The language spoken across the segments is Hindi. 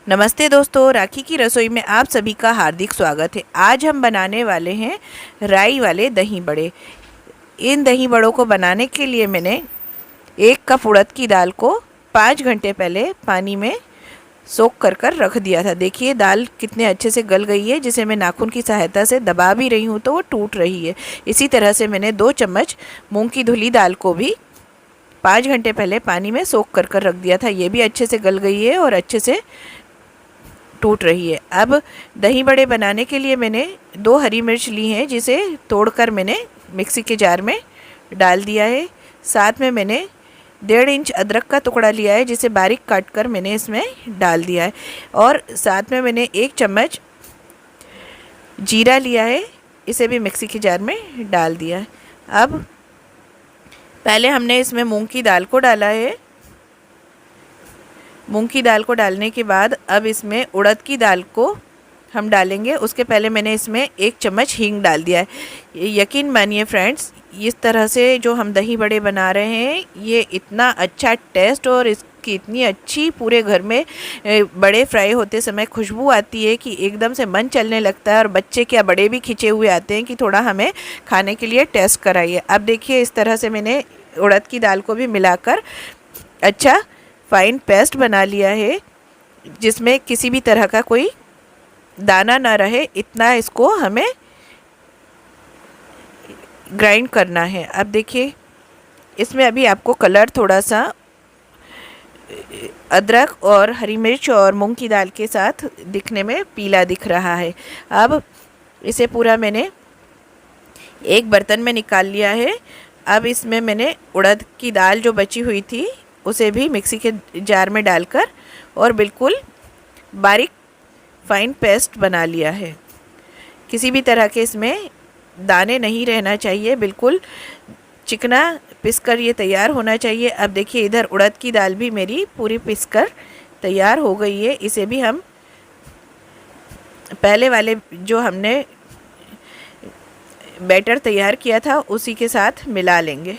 नमस्ते दोस्तों, राखी की रसोई में आप सभी का हार्दिक स्वागत है। आज हम बनाने वाले हैं राई वाले दही बड़े। इन दही बड़ों को बनाने के लिए मैंने 1 कप उड़द की दाल को 5 घंटे पहले पानी में सोख कर रख दिया था। देखिए दाल कितने अच्छे से गल गई है, जिसे मैं नाखून की सहायता से दबा भी रही हूँ तो वो टूट रही है। इसी तरह से मैंने 2 चम्मच मूंग की धुली दाल को भी 5 घंटे पहले पानी में सोख कर रख दिया था। ये भी अच्छे से गल गई है और अच्छे से टूट रही है। अब दही बड़े बनाने के लिए मैंने 2 हरी मिर्च ली हैं, जिसे तोड़कर मैंने मिक्सी के जार में डाल दिया है। साथ में मैंने 1.5 इंच अदरक का टुकड़ा लिया है, जिसे बारीक काट कर मैंने इसमें डाल दिया है। और साथ में मैंने 1 चम्मच जीरा लिया है, इसे भी मिक्सी के जार में डाल दिया है। अब पहले हमने इसमें मूंग की दाल को डाला है। मूंग की दाल को डालने के बाद अब इसमें उड़द की दाल को हम डालेंगे। उसके पहले मैंने इसमें 1 चम्मच हींग डाल दिया है। यकीन मानिए फ्रेंड्स, इस तरह से जो हम दही बड़े बना रहे हैं, ये इतना अच्छा टेस्ट और इसकी इतनी अच्छी पूरे घर में बड़े फ्राई होते समय खुशबू आती है कि एकदम से मन चलने लगता है। और बच्चे क्या बड़े भी खिंचे हुए आते हैं कि थोड़ा हमें खाने के लिए टेस्ट कराइए। अब देखिए इस तरह से मैंने उड़द की दाल को भी मिलाकर अच्छा फाइन पेस्ट बना लिया है, जिसमें किसी भी तरह का कोई दाना ना रहे, इतना इसको हमें ग्राइंड करना है। अब देखिए इसमें अभी आपको कलर थोड़ा सा अदरक और हरी मिर्च और मूंग की दाल के साथ दिखने में पीला दिख रहा है। अब इसे पूरा मैंने एक बर्तन में निकाल लिया है। अब इसमें मैंने उड़द की दाल जो बची हुई थी उसे भी मिक्सी के जार में डालकर और बिल्कुल बारीक फाइन पेस्ट बना लिया है। किसी भी तरह के इसमें दाने नहीं रहना चाहिए, बिल्कुल चिकना पिसकर ये तैयार होना चाहिए। अब देखिए इधर उड़द की दाल भी मेरी पूरी पिसकर तैयार हो गई है। इसे भी हम पहले वाले जो हमने बैटर तैयार किया था उसी के साथ मिला लेंगे।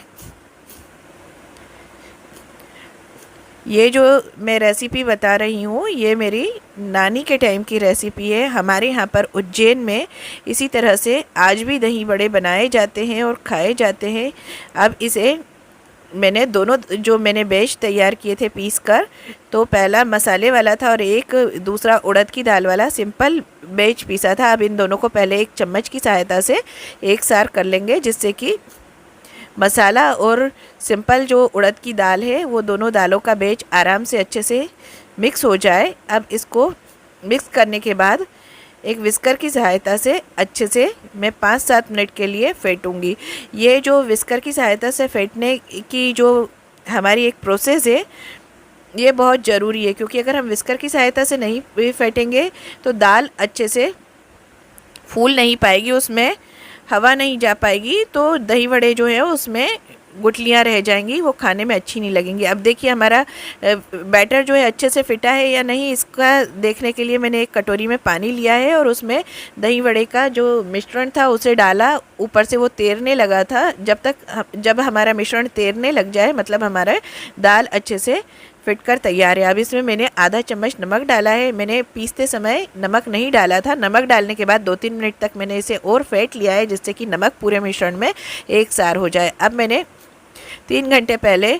ये जो मैं रेसिपी बता रही हूँ, ये मेरी नानी के टाइम की रेसिपी है। हमारे यहाँ पर उज्जैन में इसी तरह से आज भी दही बड़े बनाए जाते हैं और खाए जाते हैं। अब इसे मैंने दोनों जो मैंने बैच तैयार किए थे पीस कर, तो पहला मसाले वाला था और एक दूसरा उड़द की दाल वाला सिंपल बैच पीसा था। अब इन दोनों को पहले एक चम्मच की सहायता से एक सार कर लेंगे, जिससे कि मसाला और सिंपल जो उड़द की दाल है वो दोनों दालों का बैच आराम से अच्छे से मिक्स हो जाए। अब इसको मिक्स करने के बाद एक विस्कर की सहायता से अच्छे से मैं 5-7 मिनट के लिए फेंटूंगी। ये जो विस्कर की सहायता से फेंटने की जो हमारी एक प्रोसेस है, ये बहुत ज़रूरी है, क्योंकि अगर हम विस्कर की सहायता से नहीं फेंटेंगे तो दाल अच्छे से फूल नहीं पाएगी, उसमें हवा नहीं जा पाएगी, तो दही वड़े जो है उसमें गुठलियाँ रह जाएंगी, वो खाने में अच्छी नहीं लगेंगी। अब देखिए हमारा बैटर जो है अच्छे से फिटा है या नहीं, इसका देखने के लिए मैंने एक कटोरी में पानी लिया है और उसमें दही वड़े का जो मिश्रण था उसे डाला। ऊपर से वो तैरने लगा था। जब हमारा मिश्रण तैरने लग जाए, मतलब हमारा दाल अच्छे से फिट कर तैयार है। अब इसमें मैंने आधा चम्मच नमक डाला है। मैंने पीसते समय नमक नहीं डाला था। नमक डालने के बाद 2-3 मिनट तक मैंने इसे और फेंट लिया है, जिससे कि नमक पूरे मिश्रण में एक सार हो जाए। अब मैंने 3 घंटे पहले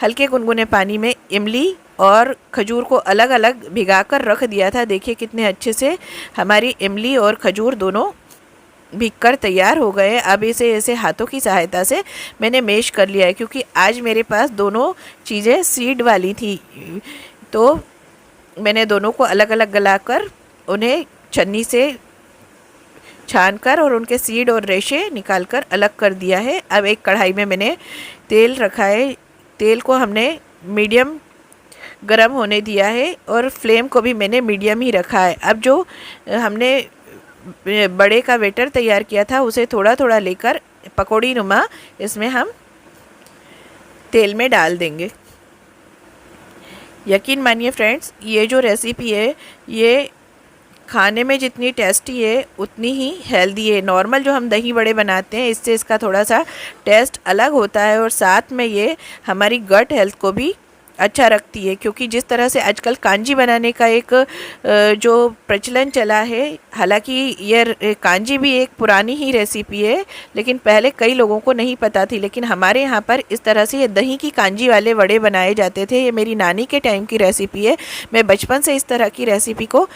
हल्के गुनगुने पानी में इमली और खजूर को अलग अलग भिगाकर रख दिया था। देखिए कितने अच्छे से हमारी इमली और खजूर दोनों भीग कर तैयार हो गए। अब इसे ऐसे हाथों की सहायता से मैंने मैश कर लिया है, क्योंकि आज मेरे पास दोनों चीज़ें सीड वाली थी, तो मैंने दोनों को अलग अलग गलाकर उन्हें छन्नी से छानकर और उनके सीड और रेशे निकालकर अलग कर दिया है। अब एक कढ़ाई में मैंने तेल रखा है। तेल को हमने मीडियम गरम होने दिया है और फ्लेम को भी मैंने मीडियम ही रखा है। अब जो हमने बड़े का बैटर तैयार किया था उसे थोड़ा थोड़ा लेकर पकौड़ी नुमा इसमें हम तेल में डाल देंगे। यकीन मानिए फ्रेंड्स, ये जो रेसिपी है ये खाने में जितनी टेस्टी है उतनी ही हेल्दी है। नॉर्मल जो हम दही बड़े बनाते हैं इससे इसका थोड़ा सा टेस्ट अलग होता है और साथ में ये हमारी गट हेल्थ को भी अच्छा रखती है, क्योंकि जिस तरह से आजकल कांजी बनाने का एक जो प्रचलन चला है, हालांकि ये कांजी भी एक पुरानी ही रेसिपी है, लेकिन पहले कई लोगों को नहीं पता थी। लेकिन हमारे यहाँ पर इस तरह से ये दही की कांजी वाले वड़े बनाए जाते थे। ये मेरी नानी के टाइम की रेसिपी है। मैं बचपन से इस तरह की रेसिपी को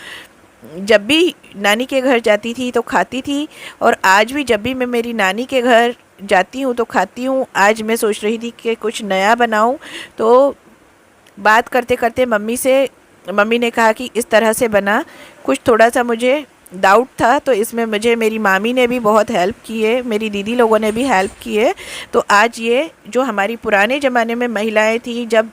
जब भी नानी के घर जाती थी तो खाती थी, और आज भी जब भी मैं मेरी नानी के घर जाती हूँ तो खाती हूँ। आज मैं सोच रही थी कि कुछ नया बनाऊँ, तो बात करते करते मम्मी ने कहा कि इस तरह से बना। कुछ थोड़ा सा मुझे डाउट था, तो इसमें मुझे मेरी मामी ने भी बहुत हेल्प की है, मेरी दीदी लोगों ने भी हेल्प की है। तो आज ये जो हमारी पुराने ज़माने में महिलाएं थी, जब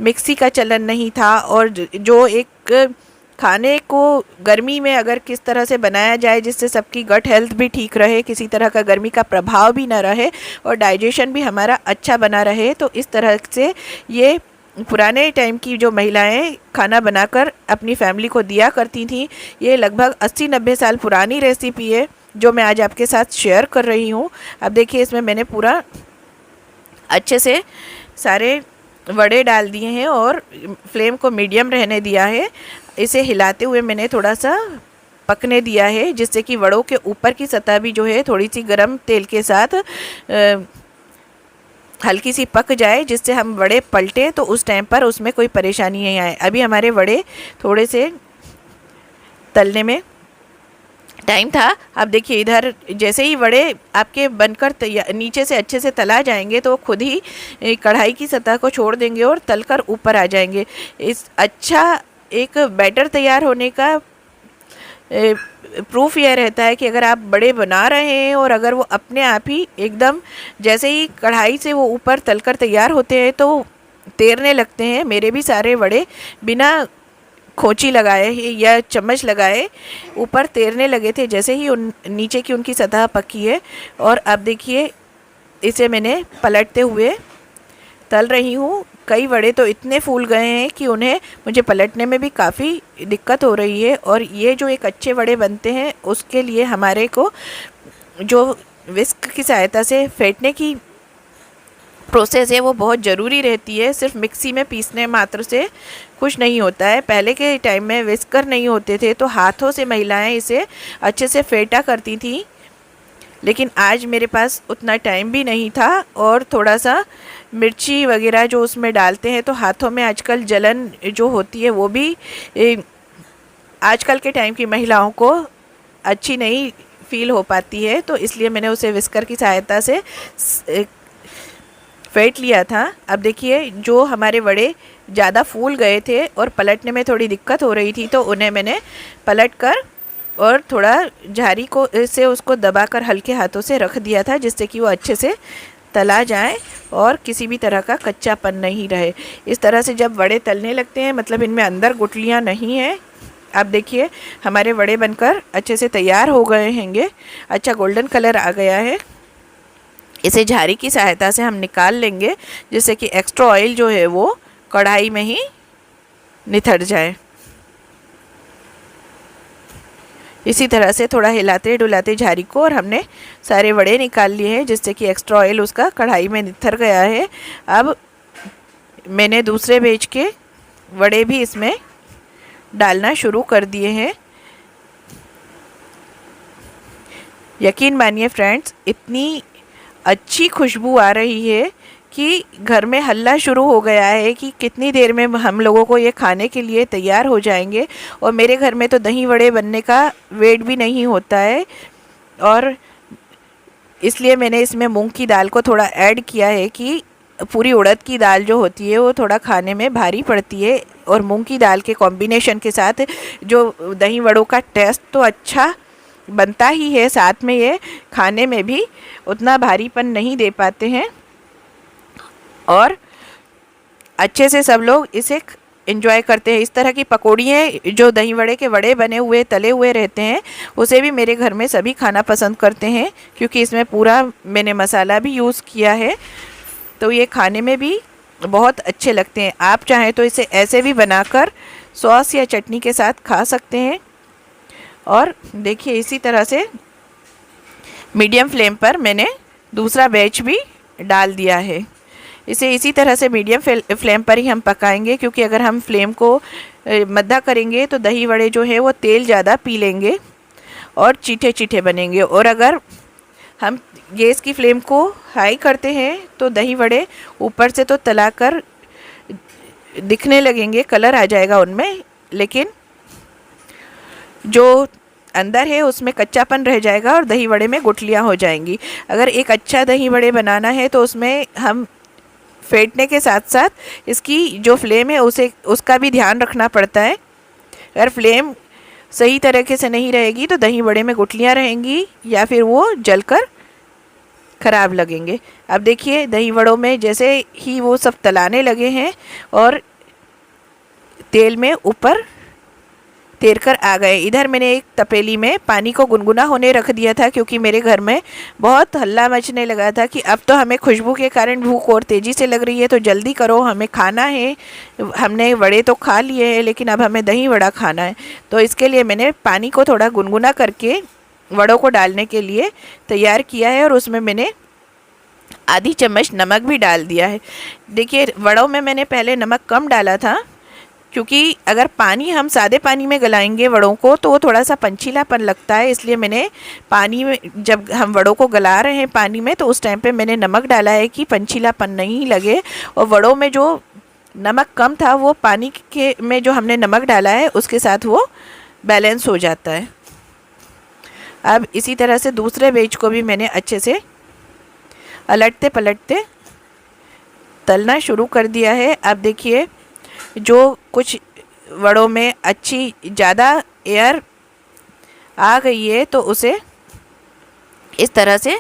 मिक्सी का चलन नहीं था, और जो एक खाने को गर्मी में अगर किस तरह से बनाया जाए जिससे सबकी गट हेल्थ भी ठीक रहे, किसी तरह का गर्मी का प्रभाव भी ना रहे, और डाइजेशन भी हमारा अच्छा बना रहे, तो इस तरह से ये पुराने टाइम की जो महिलाएं खाना बनाकर अपनी फैमिली को दिया करती थीं। ये लगभग 80-90 साल पुरानी रेसिपी है जो मैं आज आपके साथ शेयर कर रही हूँ। अब देखिए, इसमें मैंने पूरा अच्छे से सारे वड़े डाल दिए हैं और फ्लेम को मीडियम रहने दिया है। इसे हिलाते हुए मैंने थोड़ा सा पकने दिया है, जिससे कि वड़ों के ऊपर की सतह भी जो है थोड़ी सी गरम तेल के साथ हल्की सी पक जाए, जिससे हम वड़े पलटें तो उस टाइम पर उसमें कोई परेशानी नहीं आए। अभी हमारे वड़े थोड़े से तलने में टाइम था। अब देखिए, इधर जैसे ही वड़े आपके बनकर नीचे से अच्छे से तला जाएंगे तो खुद ही कढ़ाई की सतह को छोड़ देंगे और तलकर ऊपर आ जाएंगे। इस अच्छा एक बैटर तैयार होने का प्रूफ यह रहता है कि अगर आप बड़े बना रहे हैं और अगर वो अपने आप ही एकदम जैसे ही कढ़ाई से वो ऊपर तलकर तैयार होते हैं तो तैरने लगते हैं। मेरे भी सारे वड़े बिना खोंची लगाए या चम्मच लगाए ऊपर तैरने लगे थे जैसे ही नीचे की उनकी सतह पकी है। और अब देखिए, इसे मैंने पलटते हुए तल रही हूँ। कई वड़े तो इतने फूल गए हैं कि उन्हें मुझे पलटने में भी काफ़ी दिक्कत हो रही है। और ये जो एक अच्छे वड़े बनते हैं उसके लिए हमारे को जो विस्क की सहायता से फेंटने की प्रोसेस है वो बहुत ज़रूरी रहती है। सिर्फ मिक्सी में पीसने मात्र से कुछ नहीं होता है। पहले के टाइम में विस्कर नहीं होते थे तो हाथों से महिलाएं इसे अच्छे से फेंटा करती थी, लेकिन आज मेरे पास उतना टाइम भी नहीं था और थोड़ा सा मिर्ची वगैरह जो उसमें डालते हैं तो हाथों में आजकल जलन जो होती है वो भी आजकल के टाइम की महिलाओं को अच्छी नहीं फील हो पाती है। तो इसलिए मैंने उसे विस्कर की सहायता से फेंट लिया था। अब देखिए, जो हमारे वड़े ज़्यादा फूल गए थे और पलटने में थोड़ी दिक्कत हो रही थी तो उन्हें मैंने पलट कर और थोड़ा झारी को से उसको दबाकर हल्के हाथों से रख दिया था, जिससे कि वो अच्छे से तला जाए और किसी भी तरह का कच्चापन नहीं रहे। इस तरह से जब वड़े तलने लगते हैं मतलब इनमें अंदर गुठलियाँ नहीं हैं। अब देखिए, हमारे वड़े बनकर अच्छे से तैयार हो गए हैंगे। अच्छा गोल्डन कलर आ गया है। इसे झारी की सहायता से हम निकाल लेंगे, जिससे कि एक्स्ट्रा ऑयल जो है वो कढ़ाई में ही निथर जाए। इसी तरह से थोड़ा हिलाते डुलाते झारी को, और हमने सारे वड़े निकाल लिए हैं जिससे कि एक्स्ट्रा ऑयल उसका कढ़ाई में निथर गया है। अब मैंने दूसरे बैच के वड़े भी इसमें डालना शुरू कर दिए हैं। यकीन मानिए फ्रेंड्स, इतनी अच्छी खुशबू आ रही है कि घर में हल्ला शुरू हो गया है कि कितनी देर में हम लोगों को ये खाने के लिए तैयार हो जाएंगे। और मेरे घर में तो दही वड़े बनने का वेट भी नहीं होता है, और इसलिए मैंने इसमें मूंग की दाल को थोड़ा ऐड किया है कि पूरी उड़द की दाल जो होती है वो थोड़ा खाने में भारी पड़ती है, और मूंग की दाल के कॉम्बिनेशन के साथ जो दही वड़ों का टेस्ट तो अच्छा बनता ही है, साथ में ये खाने में भी उतना भारीपन नहीं दे पाते हैं और अच्छे से सब लोग इसे एंजॉय करते हैं। इस तरह की पकौड़ियाँ जो दही वड़े के वड़े बने हुए तले हुए रहते हैं उसे भी मेरे घर में सभी खाना पसंद करते हैं, क्योंकि इसमें पूरा मैंने मसाला भी यूज़ किया है, तो ये खाने में भी बहुत अच्छे लगते हैं। आप चाहें तो इसे ऐसे भी बनाकर सॉस या चटनी के साथ खा सकते हैं। और देखिए, इसी तरह से मीडियम फ्लेम पर मैंने दूसरा बैच भी डाल दिया है। इसे इसी तरह से मीडियम फ्लेम पर ही हम पकाएंगे, क्योंकि अगर हम फ्लेम को मद्दा करेंगे तो दही वड़े जो है वो तेल ज़्यादा पी लेंगे और चीठे चीठे बनेंगे। और अगर हम गैस की फ्लेम को हाई करते हैं तो दही वड़े ऊपर से तो तलाकर दिखने लगेंगे, कलर आ जाएगा उनमें, लेकिन जो अंदर है उसमें कच्चापन रह जाएगा और दही वड़े में गुठलियाँ हो जाएंगी। अगर एक अच्छा दही वड़े बनाना है तो उसमें हम फेंटने के साथ साथ इसकी जो फ्लेम है उसका भी ध्यान रखना पड़ता है। अगर फ्लेम सही तरीके से नहीं रहेगी तो दही वड़े में गुठलियाँ रहेंगी या फिर वो जलकर ख़राब लगेंगे। अब देखिए दही वड़ों में जैसे ही वो सब तलाने लगे हैं और तेल में ऊपर तैर कर आ गए। इधर मैंने एक तपेली में पानी को गुनगुना होने रख दिया था, क्योंकि मेरे घर में बहुत हल्ला मचने लगा था कि अब तो हमें खुशबू के कारण भूख और तेज़ी से लग रही है, तो जल्दी करो, हमें खाना है। हमने वड़े तो खा लिए हैं लेकिन अब हमें दही वड़ा खाना है। तो इसके लिए मैंने पानी को थोड़ा गुनगुना करके वड़ों को डालने के लिए तैयार किया है और उसमें मैंने आधी चम्मच नमक भी डाल दिया है। देखिए वड़ों में मैंने पहले नमक कम डाला था, क्योंकि अगर पानी हम सादे पानी में गलाएंगे वड़ों को तो वो थोड़ा सा पंचीलापन लगता है, इसलिए मैंने पानी में जब हम वड़ों को गला रहे हैं पानी में तो उस टाइम पे मैंने नमक डाला है कि पंचीलापन नहीं लगे। और वड़ों में जो नमक कम था वो पानी के में जो हमने नमक डाला है उसके साथ वो बैलेंस हो जाता है। अब इसी तरह से दूसरे वेज को भी मैंने अच्छे से अलटते पलटते तलना शुरू कर दिया है। अब देखिए जो कुछ वड़ों में अच्छी ज़्यादा एयर आ गई है तो उसे इस तरह से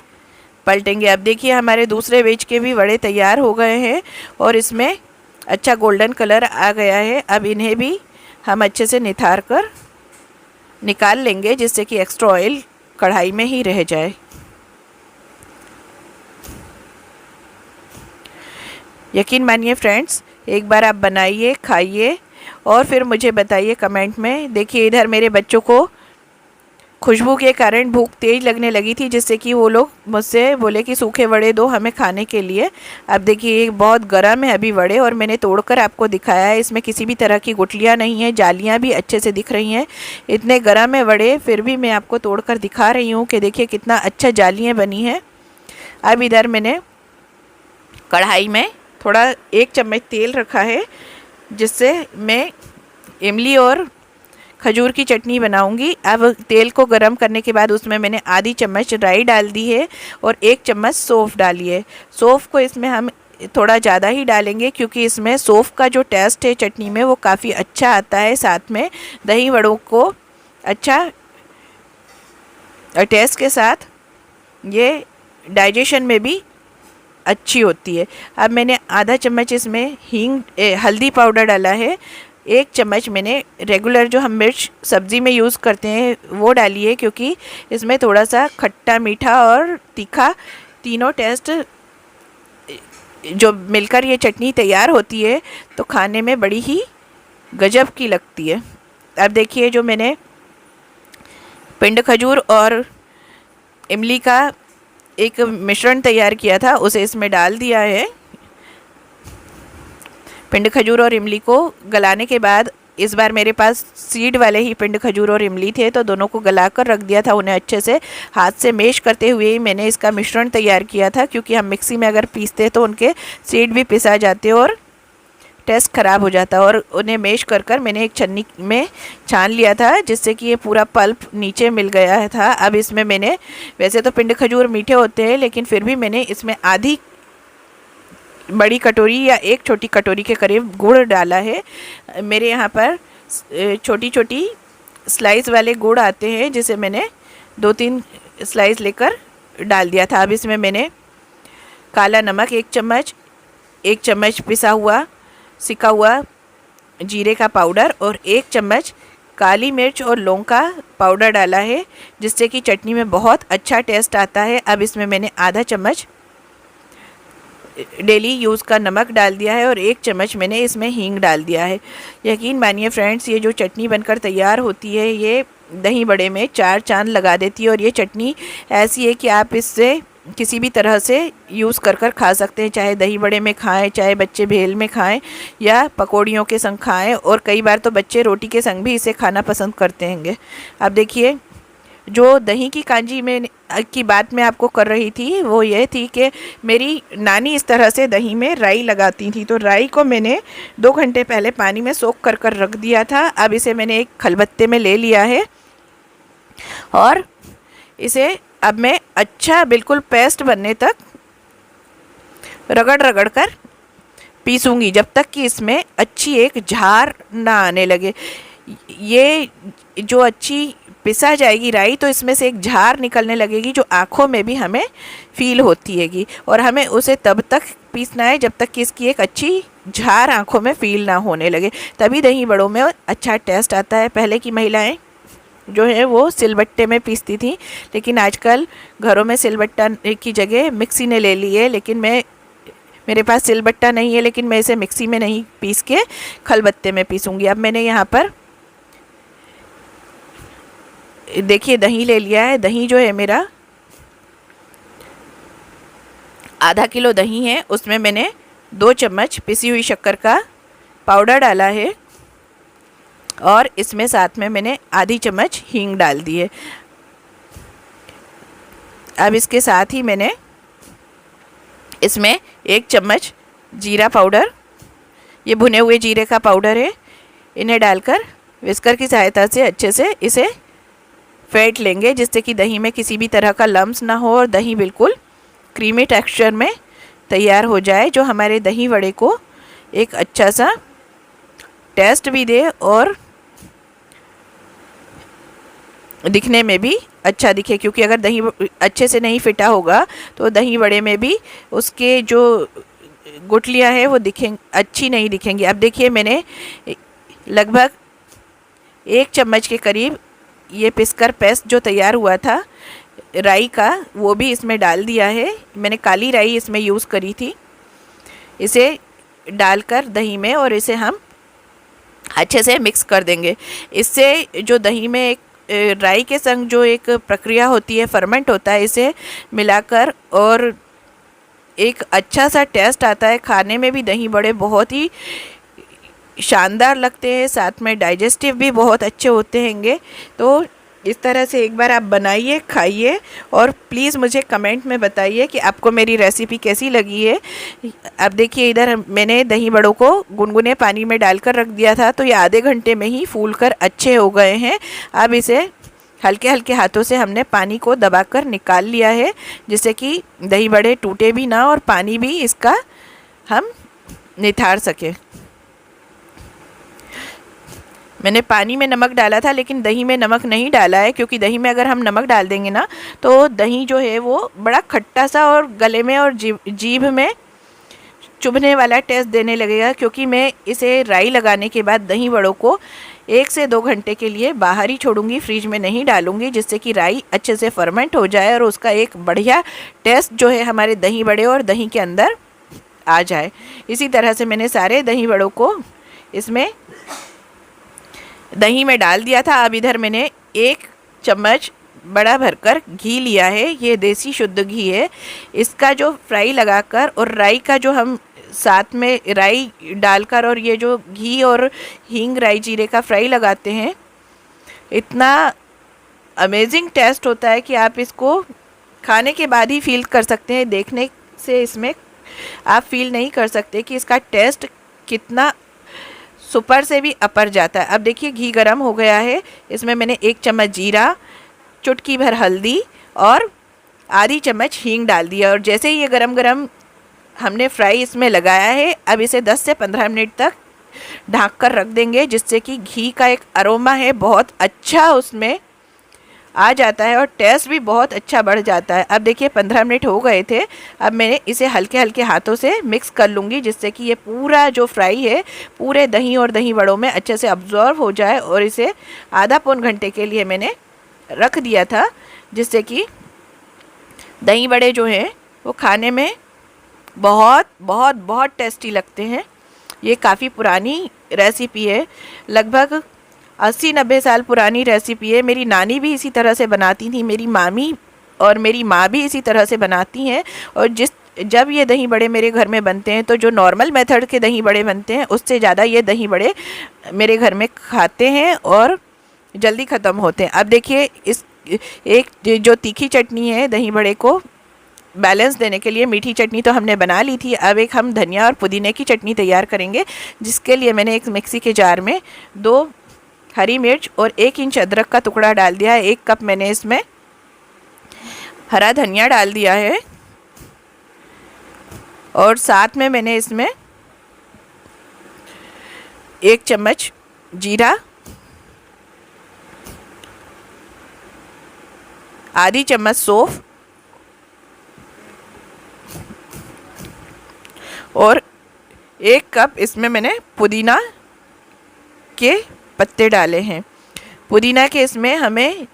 पलटेंगे। अब देखिए हमारे दूसरे वेज के भी वड़े तैयार हो गए हैं और इसमें अच्छा गोल्डन कलर आ गया है। अब इन्हें भी हम अच्छे से निथार कर निकाल लेंगे, जिससे कि एक्स्ट्रा ऑयल कढ़ाई में ही रह जाए। यकीन मानिए फ्रेंड्स, एक बार आप बनाइए, खाइए और फिर मुझे बताइए कमेंट में। देखिए इधर मेरे बच्चों को खुशबू के कारण भूख तेज़ लगने लगी थी, जिससे कि वो लोग मुझसे बोले कि सूखे वड़े दो हमें खाने के लिए। अब देखिए ये बहुत गर्म है अभी वड़े और मैंने तोड़कर आपको दिखाया है, इसमें किसी भी तरह की गुठलियाँ नहीं है, जालियाँ भी अच्छे से दिख रही हैं। इतने गर्म है वड़े, फिर भी मैं आपको तोड़कर दिखा रही हूँ कि देखिए कितना अच्छा जालियाँ बनी हैं। अब इधर मैंने कढ़ाई में थोड़ा 1 चम्मच तेल रखा है, जिससे मैं इमली और खजूर की चटनी बनाऊंगी। अब तेल को गरम करने के बाद उसमें मैंने आधी चम्मच राई डाल दी है और 1 चम्मच सौंफ डाली है। सौंफ को इसमें हम थोड़ा ज़्यादा ही डालेंगे, क्योंकि इसमें सौंफ का जो टेस्ट है चटनी में वो काफ़ी अच्छा आता है। साथ में दही वड़ों को अच्छा टेस्ट के साथ ये डाइजेशन में भी अच्छी होती है। अब मैंने आधा चम्मच इसमें हल्दी पाउडर डाला है। 1 चम्मच मैंने रेगुलर जो हम मिर्च सब्ज़ी में यूज़ करते हैं वो डाली है, क्योंकि इसमें थोड़ा सा खट्टा मीठा और तीखा तीनों टेस्ट जो मिलकर ये चटनी तैयार होती है तो खाने में बड़ी ही गजब की लगती है। अब देखिए जो मैंने पिंड खजूर और इमली का एक मिश्रण तैयार किया था उसे इसमें डाल दिया है। पिंड खजूर और इमली को गलाने के बाद, इस बार मेरे पास सीड वाले ही पिंड खजूर और इमली थे तो दोनों को गला कर रख दिया था। उन्हें अच्छे से हाथ से मैश करते हुए ही मैंने इसका मिश्रण तैयार किया था, क्योंकि हम मिक्सी में अगर पीसते तो उनके सीड भी पिसा जाते और टेस्ट ख़राब हो जाता। और उन्हें मैश कर कर मैंने एक छन्नी में छान लिया था, जिससे कि ये पूरा पल्प नीचे मिल गया था। अब इसमें मैंने, वैसे तो पिंड खजूर मीठे होते हैं लेकिन फिर भी मैंने इसमें आधी बड़ी कटोरी या 1 छोटी कटोरी के करीब गुड़ डाला है। मेरे यहाँ पर छोटी छोटी स्लाइस वाले गुड़ आते हैं, जिसे मैंने 2-3 स्लाइस लेकर डाल दिया था। अब इसमें मैंने काला नमक 1 चम्मच, 1 चम्मच पिसा हुआ सिका हुआ जीरे का पाउडर और 1 चम्मच काली मिर्च और लौंग का पाउडर डाला है, जिससे कि चटनी में बहुत अच्छा टेस्ट आता है। अब इसमें मैंने आधा चम्मच डेली यूज़ का नमक डाल दिया है और 1 चम्मच मैंने इसमें हींग डाल दिया है। यकीन मानिए फ्रेंड्स, ये जो चटनी बनकर तैयार होती है ये दही बड़े में 4 चांद लगा देती है। और ये चटनी ऐसी है कि आप इससे किसी भी तरह से यूज़ कर कर खा सकते हैं, चाहे दही बड़े में खाएं, चाहे बच्चे भेल में खाएं या पकौड़ियों के संग खाएं, और कई बार तो बच्चे रोटी के संग भी इसे खाना पसंद करते हैंगे। अब देखिए, जो दही की कांजी में की बात मैं आपको कर रही थी वो ये थी कि मेरी नानी इस तरह से दही में राई लगाती थी। तो राई को मैंने 2 घंटे पहले पानी में सोख कर कर रख दिया था। अब इसे मैंने एक खलबत्ते में ले लिया है और इसे अब मैं अच्छा बिल्कुल पेस्ट बनने तक रगड़ रगड़ कर पीसूँगी, जब तक कि इसमें अच्छी एक झार ना आने लगे। ये जो अच्छी पिसा जाएगी राई तो इसमें से एक झार निकलने लगेगी जो आँखों में भी हमें फील होती हैगी, और हमें उसे तब तक पीसना है जब तक कि इसकी एक अच्छी झार आँखों में फील ना होने लगे, तभी दही बड़ों में अच्छा टेस्ट आता है। पहले की महिलाएं जो है वो सिलबट्टे में पीसती थी, लेकिन आजकल घरों में सिलबट्टा की जगह मिक्सी ने ले ली है। लेकिन मेरे पास सिलबट्टा नहीं है, लेकिन मैं इसे मिक्सी में नहीं पीस के खलबत्ते में पीसूँगी। अब मैंने यहाँ पर देखिए दही ले लिया है। दही जो है मेरा आधा किलो दही है, उसमें मैंने 2 चम्मच पिसी हुई शक्कर का पाउडर डाला है और इसमें साथ में मैंने आधी चम्मच हींग डाल दी है। अब इसके साथ ही मैंने इसमें 1 चम्मच जीरा पाउडर, ये भुने हुए जीरे का पाउडर है, इन्हें डालकर विस्कर की सहायता से अच्छे से इसे फेंट लेंगे, जिससे कि दही में किसी भी तरह का लम्स ना हो और दही बिल्कुल क्रीमी टेक्सचर में तैयार हो जाए, जो हमारे दही वड़े को एक अच्छा सा टेस्ट भी दे और दिखने में भी अच्छा दिखे। क्योंकि अगर दही अच्छे से नहीं फिटा होगा तो दही बड़े में भी उसके जो गुठलियाँ हैं वो अच्छी नहीं दिखेंगी। अब देखिए, मैंने लगभग 1 चम्मच के करीब ये पिसकर पेस्ट जो तैयार हुआ था राई का वो भी इसमें डाल दिया है। मैंने काली राई इसमें यूज़ करी थी। इसे डालकर दही में और इसे हम अच्छे से मिक्स कर देंगे। इससे जो दही में एक राई के संग जो एक प्रक्रिया होती है, फर्मेंट होता है, इसे मिलाकर और एक अच्छा सा टेस्ट आता है। खाने में भी दही बड़े बहुत ही शानदार लगते हैं, साथ में डाइजेस्टिव भी बहुत अच्छे होते हैंगे। तो इस तरह से एक बार आप बनाइए, खाइए और प्लीज़ मुझे कमेंट में बताइए कि आपको मेरी रेसिपी कैसी लगी है। अब देखिए, इधर मैंने दही बड़ों को गुनगुने पानी में डालकर रख दिया था, तो ये आधे घंटे में ही फूलकर अच्छे हो गए हैं। अब इसे हल्के हल्के हाथों से हमने पानी को दबाकर निकाल लिया है, जिससे कि दही बड़े टूटे भी ना और पानी भी इसका हम निथार सकें। मैंने पानी में नमक डाला था लेकिन दही में नमक नहीं डाला है, क्योंकि दही में अगर हम नमक डाल देंगे ना तो दही जो है वो बड़ा खट्टा सा और गले में और जीभ में चुभने वाला टेस्ट देने लगेगा। क्योंकि मैं इसे राई लगाने के बाद दही बड़ों को 1 से 2 घंटे के लिए बाहर ही छोड़ूंगी, फ्रिज में नहीं डालूंगी, जिससे कि राई अच्छे से फर्मेंट हो जाए और उसका एक बढ़िया टेस्ट जो है हमारे दही बड़े और दही के अंदर आ जाए। इसी तरह से मैंने सारे दही बड़ों को इसमें दही में डाल दिया था। अब इधर मैंने 1 चम्मच बड़ा भरकर घी लिया है, ये देसी शुद्ध घी है। इसका जो फ्राई लगाकर और राई का जो हम साथ में राई डालकर और ये जो घी और हींग राई जीरे का फ्राई लगाते हैं, इतना अमेजिंग टेस्ट होता है कि आप इसको खाने के बाद ही फील कर सकते हैं। देखने से इसमें आप फील नहीं कर सकते कि इसका टेस्ट कितना सुपर से भी अपर जाता है। अब देखिए, घी गरम हो गया है, इसमें मैंने 1 चम्मच जीरा, चुटकी भर हल्दी और आधी चम्मच हींग डाल दिया। और जैसे ही ये गरम गरम हमने फ्राई इसमें लगाया है, अब इसे 10 से 15 मिनट तक ढक कर रख देंगे, जिससे कि घी का एक अरोमा है बहुत अच्छा उसमें आ जाता है और टेस्ट भी बहुत अच्छा बढ़ जाता है। अब देखिए, 15 मिनट हो गए थे। अब मैंने इसे हल्के हल्के हाथों से मिक्स कर लूँगी, जिससे कि ये पूरा जो फ्राई है पूरे दही और दही बड़ों में अच्छे से अब्जॉर्व हो जाए। और इसे आधा पौन घंटे के लिए मैंने रख दिया था, जिससे कि दही बड़े जो हैं वो खाने में बहुत बहुत बहुत टेस्टी लगते हैं। ये काफ़ी पुरानी रेसिपी है, लगभग 80-90 साल पुरानी रेसिपी है। मेरी नानी भी इसी तरह से बनाती थी, मेरी मामी और मेरी माँ भी इसी तरह से बनाती हैं। और जब ये दही बड़े मेरे घर में बनते हैं तो जो नॉर्मल मेथड के दही बड़े बनते हैं उससे ज़्यादा ये दही बड़े मेरे घर में खाते हैं और जल्दी ख़त्म होते हैं। अब देखिए, इस एक जो तीखी चटनी है दही बड़े को बैलेंस देने के लिए, मीठी चटनी तो हमने बना ली थी, अब एक हम धनिया और पुदीने की चटनी तैयार करेंगे, जिसके लिए मैंने एक मिक्सी के जार में 2 हरी मिर्च और 1 इंच अदरक का टुकड़ा डाल दिया है। 1 कप मैंने इसमें हरा धनिया डाल दिया है और साथ में मैंने इसमें 1 चम्मच जीरा, आधी चम्मच सौंफ और 1 कप इसमें मैंने पुदीना के पत्ते डाले हैं। पुदीना के इसमें हमें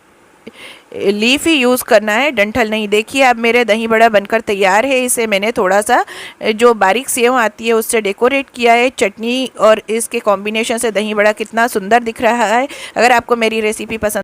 लीफ ही यूज़ करना है, डंठल नहीं। देखिए अब मेरे दही बड़ा बनकर तैयार है। इसे मैंने थोड़ा सा जो बारीक सेव आती है उससे डेकोरेट किया है। चटनी और इसके कॉम्बिनेशन से दही बड़ा कितना सुंदर दिख रहा है। अगर आपको मेरी रेसिपी पसंद